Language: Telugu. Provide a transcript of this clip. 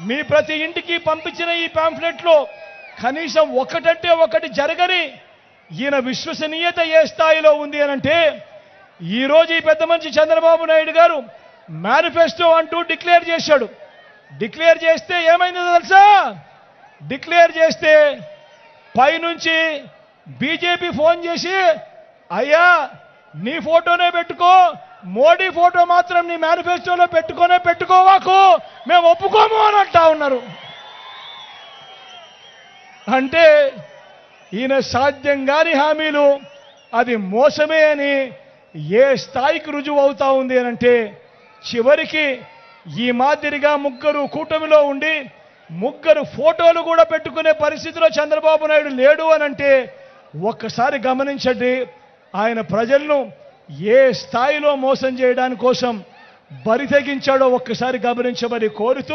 మీ ప్రతి ఇంటికి పంపించిన ఈ పాంఫ్లెట్లో కనీసం ఒకటంటే ఒకటి జరగని ఈయన విశ్వసనీయత ఏ స్థాయిలో ఉంది అనంటే ఈ రోజు ఈ పెద్ద మనిషి చంద్రబాబు నాయుడు గారు మేనిఫెస్టో అంటూ డిక్లేర్ చేశాడు. డిక్లేర్ చేస్తే ఏమైందో తెలుసా? డిక్లేర్ చేస్తే పైనుంచి బీజేపీ ఫోన్ చేసి అయ్యా నీ ఫోటోనే పెట్టుకో, మోడీ ఫోటో మాత్రం నీ మేనిఫెస్టోలో పెట్టుకోవాకు, మేము ఒప్పుకోము అని అంటా ఉన్నారు. అంటే ఈయన సాధ్యం కాని హామీలు అది మోసమే అని ఏ స్థాయికి రుజువు అవుతా ఉంది అనంటే చివరికి ఈ మాదిరిగా ముగ్గురు కూటమిలో ఉండి ముగ్గురు ఫోటోలు కూడా పెట్టుకునే పరిస్థితిలో చంద్రబాబు నాయుడు లేడు అనంటే ఒక్కసారి గమనించండి ఆయన ప్రజలను ఏ స్థాయిలో మోసం చేయడానికి కోసం బరి తెగించాడో ఒక్కసారి గమనించమని కోరుతూ